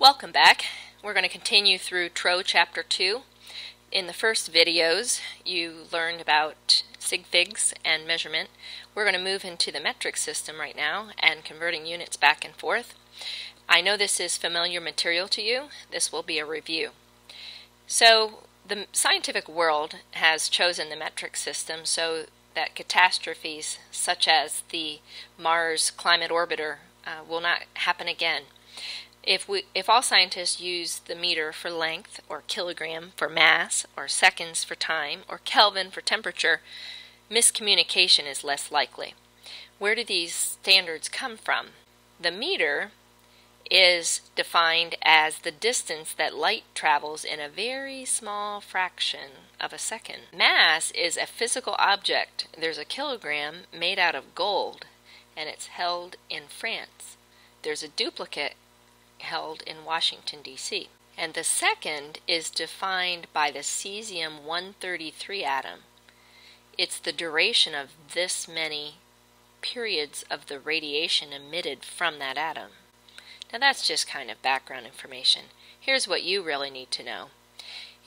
Welcome back. We're going to continue through TRO Chapter 2. In the first videos, you learned about sig figs and measurement. We're going to move into the metric system right now and converting units back and forth. I know this is familiar material to you. This will be a review. So the scientific world has chosen the metric system so that catastrophes such as the Mars Climate Orbiter will not happen again. If all scientists use the meter for length, or kilogram for mass, or seconds for time, or Kelvin for temperature, miscommunication is less likely. Where do these standards come from? The meter is defined as the distance that light travels in a very small fraction of a second. Mass is a physical object. There's a kilogram made out of gold, and it's held in France. There's a duplicate held in Washington, D.C. And the second is defined by the cesium-133 atom. It's the duration of this many periods of the radiation emitted from that atom. Now that's just kind of background information. Here's what you really need to know.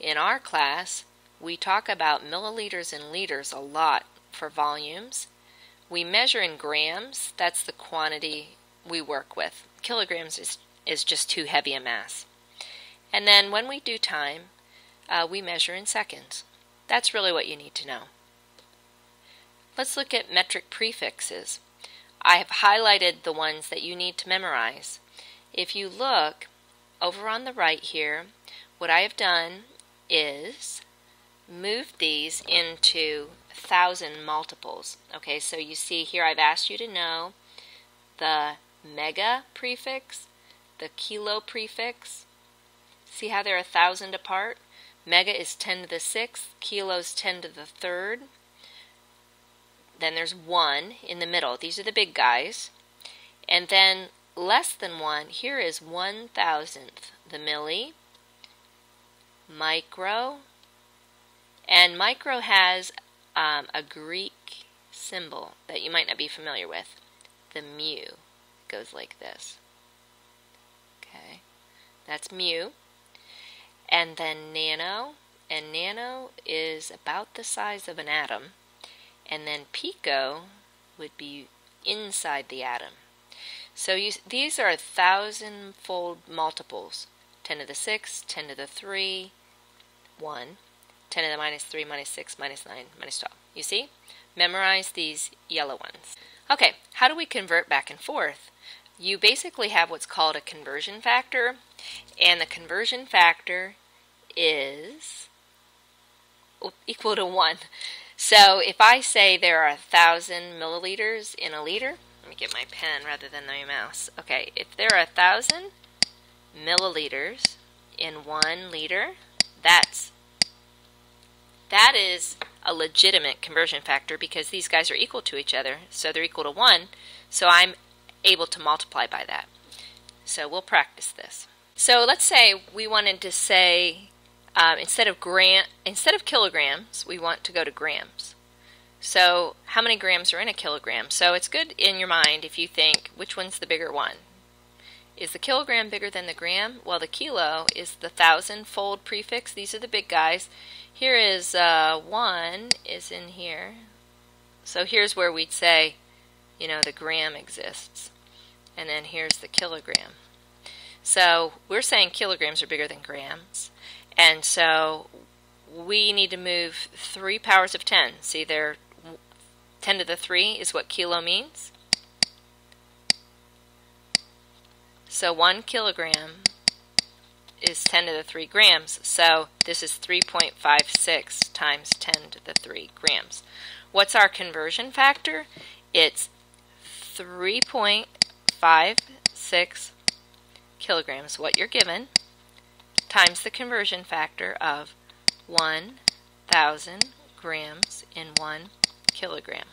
In our class, we talk about milliliters and liters a lot for volumes. We measure in grams. That's the quantity we work with. Kilograms is just too heavy a mass. And then when we do time, we measure in seconds. That's really what you need to know. Let's look at metric prefixes. I have highlighted the ones that you need to memorize. If you look over on the right here, what I have done is move these into 1,000 multiples. Okay, so you see here I've asked you to know the mega prefix, the kilo prefix. See how they're 1,000 apart? Mega is 10 to the 6th, kilo is 10 to the 3rd. Then there's 1 in the middle. These are the big guys. And then less than 1, here is 1,000th, the milli, micro, and micro has a Greek symbol that you might not be familiar with, the mu. It goes like this. Okay, that's mu. And then nano, and nano is about the size of an atom. And then pico would be inside the atom. So these are 1,000-fold multiples. 10 to the 6, 10 to the 3, 1, 10 to the minus 3, minus 6, minus 9, minus 12. You see? Memorize these yellow ones. Okay, how do we convert back and forth? You basically have what's called a conversion factor, and the conversion factor is equal to 1. So if I say there are 1,000 milliliters in a liter, let me get my pen rather than my mouse. Okay, if there are 1,000 milliliters in 1 liter, that is a legitimate conversion factor because these guys are equal to each other, so they're equal to 1, so I'm able to multiply by that. So we'll practice this. So let's say we wanted to say instead of kilograms, we want to go to grams. So how many grams are in a kilogram? So it's good in your mind if you think, which one's the bigger one? Is the kilogram bigger than the gram? Well, the kilo is the 1,000-fold prefix. These are the big guys. Here is 1 is in here. So here's where we'd say, you know, the gram exists. And then here's the kilogram. So we're saying kilograms are bigger than grams. And so we need to move 3 powers of 10. See, they're 10 to the 3 is what kilo means. So 1 kilogram is 10 to the 3 grams. So this is 3.56 times 10 to the 3 grams. What's our conversion factor? It's 3.56 kilograms, what you're given, times the conversion factor of 1,000 grams in 1 kilogram.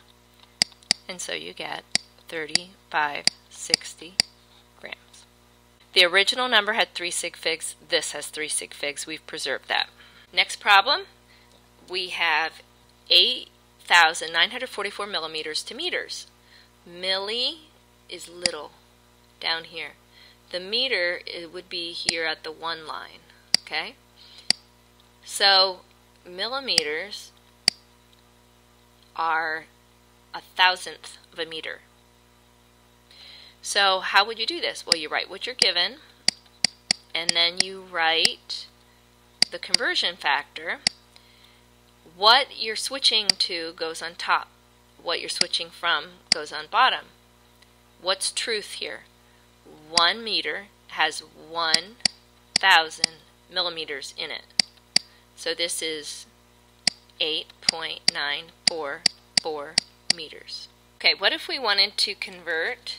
And so you get 3,560 grams. The original number had 3 sig figs. This has 3 sig figs. We've preserved that. Next problem, we have 8,944 millimeters to meters. Milli is little down here. The meter, it would be here at the 1 line. Okay? So millimeters are 1,000th of a meter. So how would you do this? Well, you write what you're given, and then you write the conversion factor. What you're switching to goes on top. What you're switching from goes on bottom. What's truth here? 1 meter has 1,000 millimeters in it. So this is 8.944 meters. Okay, what if we wanted to convert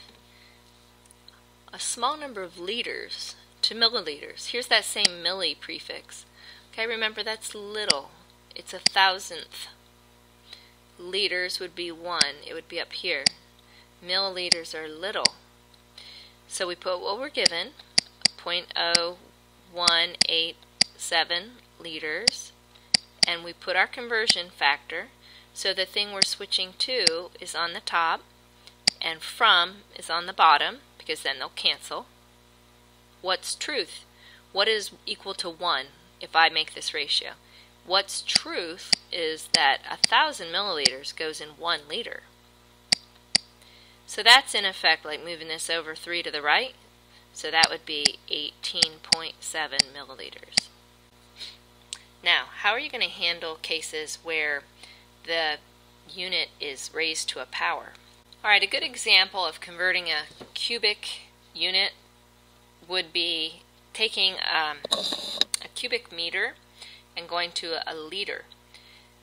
a small number of liters to milliliters? Here's that same milli prefix. Okay, remember that's little. It's 1,000th. Liters would be 1. It would be up here. Milliliters are little. So we put what we're given, 0.0187 liters, and we put our conversion factor. So the thing we're switching to is on the top, and from is on the bottom, because then they'll cancel. What's truth? What is equal to 1 if I make this ratio? What's truth is that 1,000 milliliters goes in 1 liter. So that's in effect like moving this over 3 to the right. So that would be 18.7 milliliters. Now, how are you going to handle cases where the unit is raised to a power? Alright, a good example of converting a cubic unit would be taking a cubic meter and going to a liter.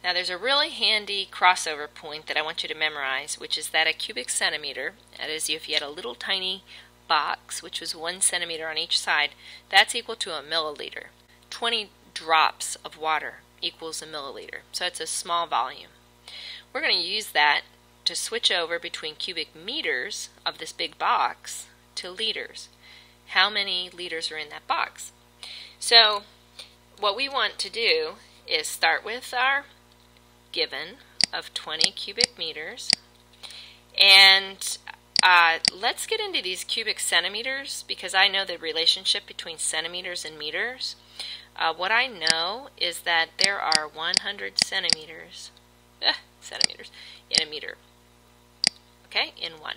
Now there's a really handy crossover point that I want you to memorize, which is that a cubic centimeter, that is if you had a little tiny box which was 1 centimeter on each side, that's equal to a milliliter. 20 drops of water equals a milliliter, so it's a small volume. We're going to use that to switch over between cubic meters of this big box to liters. How many liters are in that box? So what we want to do is start with our given of 20 cubic meters, and let's get into these cubic centimeters because I know the relationship between centimeters and meters. What I know is that there are 100 centimeters in a meter, okay, in 1,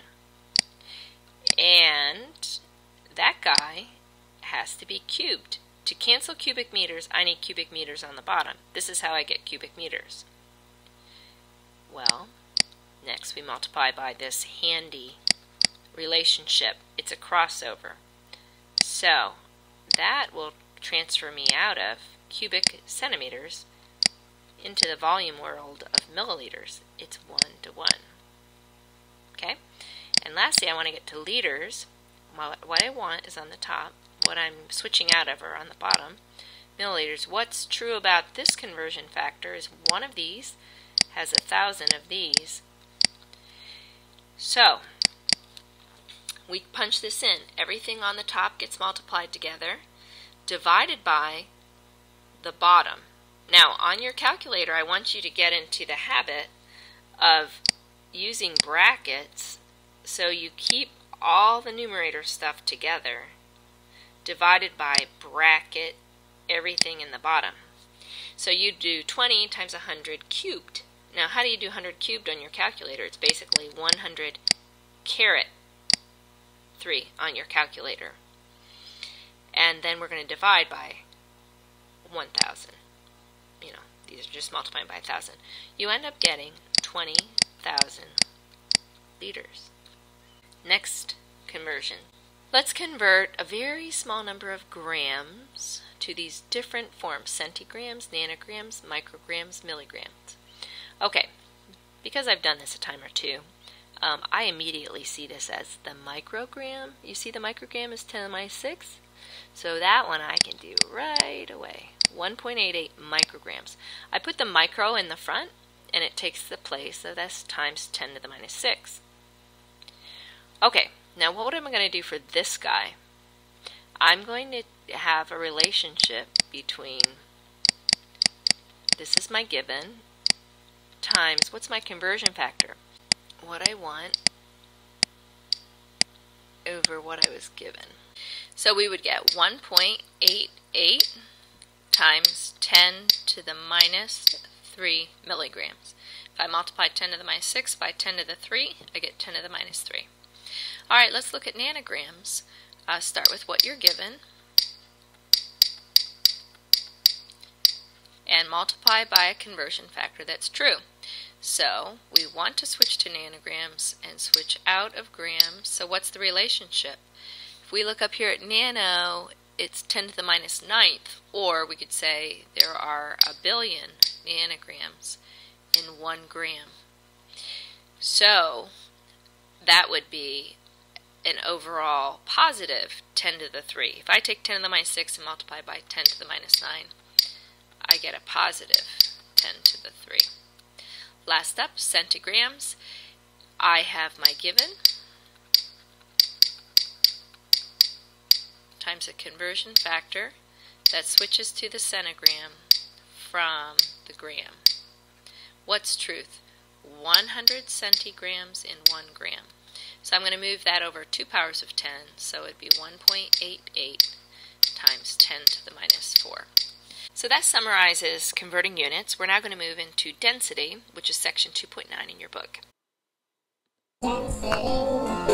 and that guy has to be cubed. To cancel cubic meters, I need cubic meters on the bottom. This is how I get cubic meters. Well, next we multiply by this handy relationship. It's a crossover. So that will transfer me out of cubic centimeters into the volume world of milliliters. It's 1 to 1. Okay? And lastly, I want to get to liters. What I want is on the top. What I'm switching out of are on the bottom. Milliliters. What's true about this conversion factor is one of these has 1,000 of these. So we punch this in. Everything on the top gets multiplied together, divided by the bottom. Now on your calculator, I want you to get into the habit of using brackets so you keep all the numerator stuff together, divided by bracket everything in the bottom. So you do 20 times 100 cubed. Now how do you do 100 cubed on your calculator? It's basically 100 caret 3 on your calculator. And then we're going to divide by 1,000. You know, these are just multiplying by 1,000. You end up getting 20,000 liters. Next conversion. Let's convert a very small number of grams to these different forms: centigrams, nanograms, micrograms, milligrams. Okay, because I've done this a time or two, I immediately see this as the microgram. You see the microgram is 10 to the minus 6? So that one I can do right away. 1.88 micrograms. I put the micro in the front, and it takes the place of this times 10 to the minus 6. Okay, now what am I going to do for this guy? I'm going to have a relationship between, this is my given, times, what's my conversion factor? What I want over what I was given. So we would get 1.88 times 10 to the minus 3 milligrams. If I multiply 10 to the minus 6 by 10 to the 3, I get 10 to the minus 3. All right, let's look at nanograms. Start with what you're given and multiply by a conversion factor that's true. So we want to switch to nanograms and switch out of grams. So what's the relationship? If we look up here at nano, it's 10 to the minus 9th, or we could say there are 1 billion nanograms in 1 gram. So that would be an overall positive 10 to the 3. If I take 10 to the minus 6 and multiply by 10 to the minus 9, I get a positive 10 to the 3. Last up, centigrams. I have my given times a conversion factor that switches to the centigram from the gram. What's truth? 100 centigrams in 1 gram. So I'm going to move that over 2 powers of 10, so it would be 1.88 times 10 to the minus 4. So that summarizes converting units. We're now going to move into density, which is section 2.9 in your book. Density.